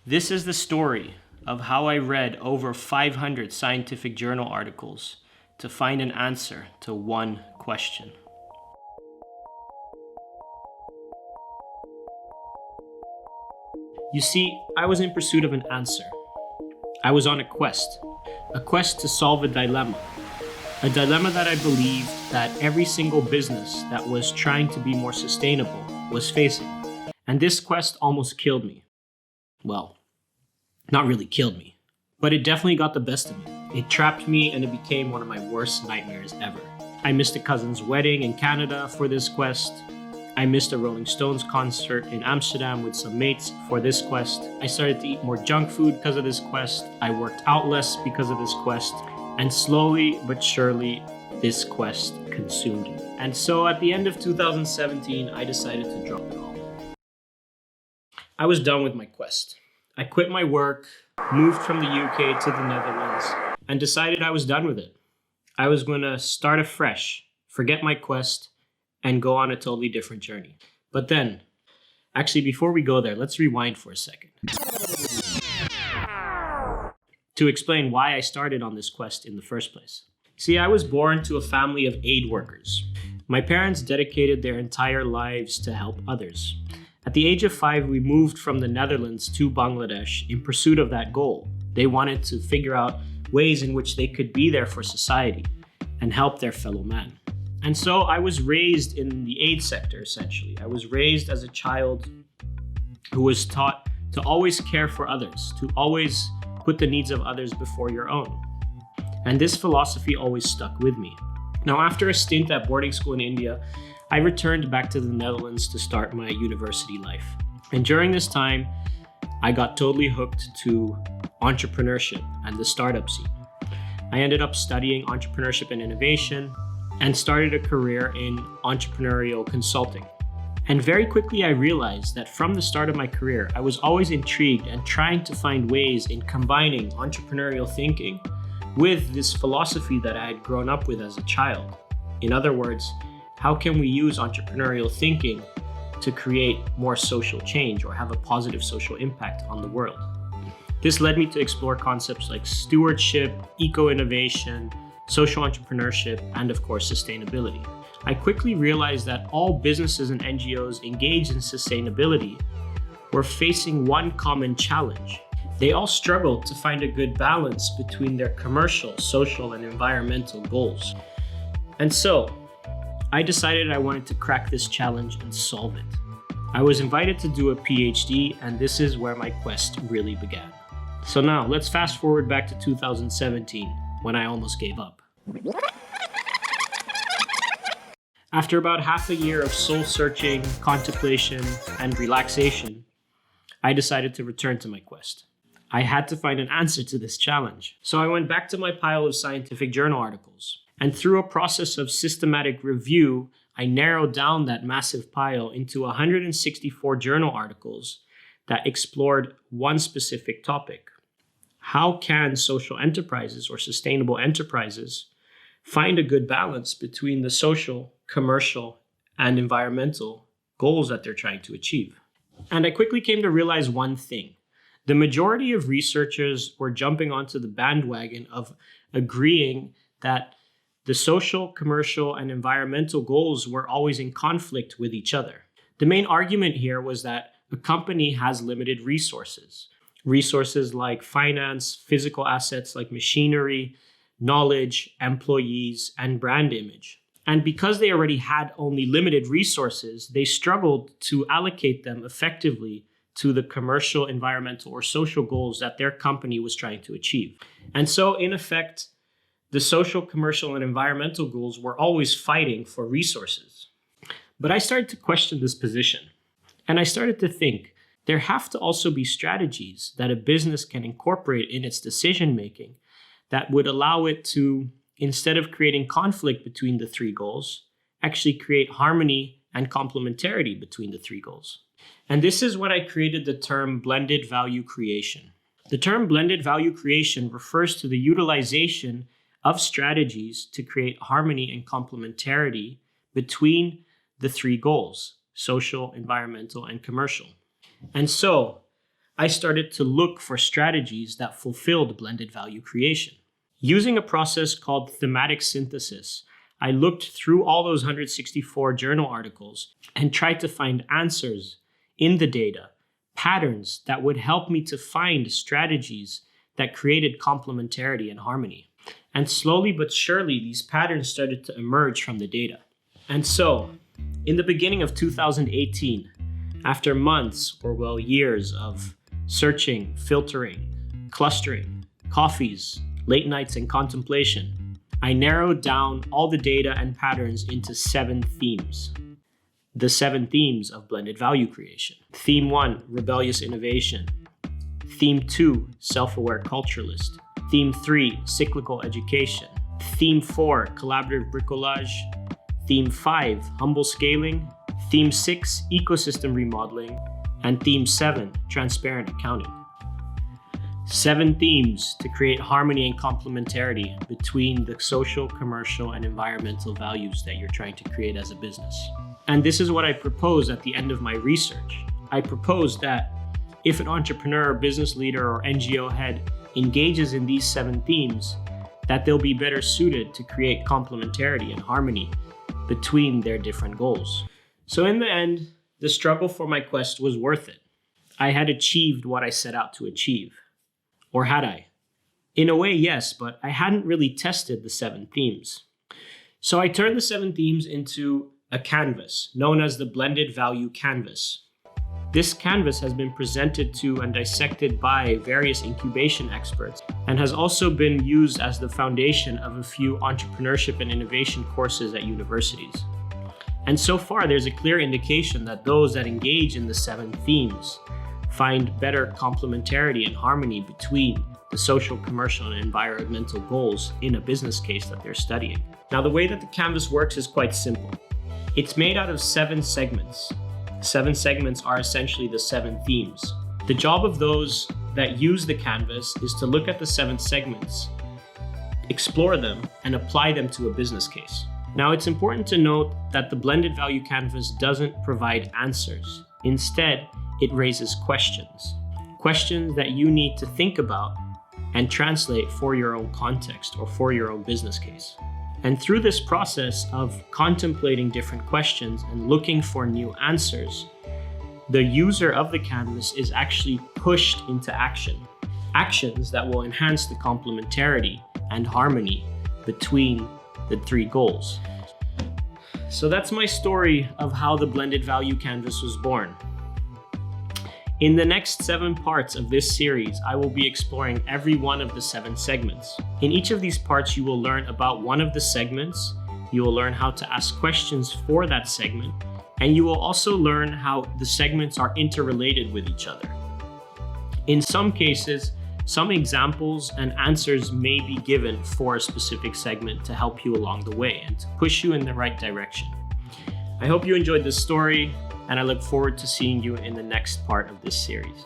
This is the story of how I read over 500 scientific journal articles to find an answer to one question. You see, I was in pursuit of an answer. I was on a quest to solve a dilemma that I believed that every single business that was trying to be more sustainable was facing. And this quest almost killed me. Well, not really killed me, but it definitely got the best of me. It trapped me and it became one of my worst nightmares ever. I missed a cousin's wedding in Canada for this quest. I missed a Rolling Stones concert in Amsterdam with some mates for this quest. I started to eat more junk food because of this quest. I worked out less because of this quest. And slowly but surely, this quest consumed me. And so at the end of 2017, I decided to drop it all. I was done with my quest. I quit my work, moved from the UK to the Netherlands, and decided I was done with it. I was going to start afresh, forget my quest, and go on a totally different journey. But then, actually, before we go there, let's rewind for a second to explain why I started on this quest in the first place. See, I was born to a family of aid workers. My parents dedicated their entire lives to help others. At the age of 5, we moved from the Netherlands to Bangladesh in pursuit of that goal. They wanted to figure out ways in which they could be there for society and help their fellow man. And so I was raised in the aid sector, essentially. I was raised as a child who was taught to always care for others, to always put the needs of others before your own. And this philosophy always stuck with me. Now, after a stint at boarding school in India, I returned back to the Netherlands to start my university life. And during this time, I got totally hooked to entrepreneurship and the startup scene. I ended up studying entrepreneurship and innovation and started a career in entrepreneurial consulting. And very quickly I realized that from the start of my career, I was always intrigued and trying to find ways in combining entrepreneurial thinking with this philosophy that I had grown up with as a child. In other words, how can we use entrepreneurial thinking to create more social change or have a positive social impact on the world? This led me to explore concepts like stewardship, eco-innovation, social entrepreneurship, and of course, sustainability. I quickly realized that all businesses and NGOs engaged in sustainability were facing one common challenge. They all struggled to find a good balance between their commercial, social, and environmental goals. And so, I decided I wanted to crack this challenge and solve it. I was invited to do a PhD, and this is where my quest really began. So now, let's fast forward back to 2017, when I almost gave up. After about half a year of soul-searching, contemplation, and relaxation, I decided to return to my quest. I had to find an answer to this challenge. So I went back to my pile of scientific journal articles. And through a process of systematic review, I narrowed down that massive pile into 164 journal articles that explored one specific topic. How can social enterprises or sustainable enterprises find a good balance between the social, commercial, and environmental goals that they're trying to achieve? And I quickly came to realize one thing. The majority of researchers were jumping onto the bandwagon of agreeing that the social, commercial, and environmental goals were always in conflict with each other. The main argument here was that a company has limited resources. Resources like finance, physical assets like machinery, knowledge, employees, and brand image. And because they already had only limited resources, they struggled to allocate them effectively to the commercial, environmental, or social goals that their company was trying to achieve. And so, in effect, the social, commercial, and environmental goals were always fighting for resources. But I started to question this position. And I started to think, there have to also be strategies that a business can incorporate in its decision-making that would allow it to, instead of creating conflict between the three goals, actually create harmony and complementarity between the three goals. And this is when I created the term blended value creation. The term blended value creation refers to the utilization of strategies to create harmony and complementarity between the three goals: social, environmental, and commercial. And so I started to look for strategies that fulfilled blended value creation. Using a process called thematic synthesis, I looked through all those 164 journal articles and tried to find answers in the data, patterns that would help me to find strategies that created complementarity and harmony. And slowly but surely, these patterns started to emerge from the data. And so, in the beginning of 2018, after months or years of searching, filtering, clustering, coffees, late nights, and contemplation, I narrowed down all the data and patterns into 7 themes. The 7 themes of blended value creation. Theme 1, rebellious innovation. Theme 2, self-aware culturalist. Theme 3, cyclical education. Theme 4, collaborative bricolage. Theme 5, humble scaling. Theme 6, ecosystem remodeling. And Theme 7, transparent accounting. 7 themes to create harmony and complementarity between the social, commercial, and environmental values that you're trying to create as a business. And this is what I propose at the end of my research. I propose that if an entrepreneur, business leader, or NGO head engages in these 7 themes, that they'll be better suited to create complementarity and harmony between their different goals. So in the end, the struggle for my quest was worth it. I had achieved what I set out to achieve. Or had I? In a way, yes, but I hadn't really tested the 7 themes. So I turned the 7 themes into a canvas known as the Blended Value Canvas. This canvas has been presented to and dissected by various incubation experts and has also been used as the foundation of a few entrepreneurship and innovation courses at universities. And so far, there's a clear indication that those that engage in the 7 themes find better complementarity and harmony between the social, commercial, and environmental goals in a business case that they're studying. Now, the way that the canvas works is quite simple. It's made out of 7 segments. 7 segments are essentially the 7 themes. The job of those that use the canvas is to look at the 7 segments, explore them, and apply them to a business case. Now, it's important to note that the Blended Value Canvas doesn't provide answers. Instead, it raises questions. Questions that you need to think about and translate for your own context or for your own business case. And through this process of contemplating different questions and looking for new answers, the user of the canvas is actually pushed into action. Actions that will enhance the complementarity and harmony between the 3 goals. So that's my story of how the Blended Value Canvas was born. In the next 7 parts of this series, I will be exploring every one of the 7 segments. In each of these parts, you will learn about one of the segments, you will learn how to ask questions for that segment, and you will also learn how the segments are interrelated with each other. In some cases, some examples and answers may be given for a specific segment to help you along the way and to push you in the right direction. I hope you enjoyed this story, and I look forward to seeing you in the next part of this series.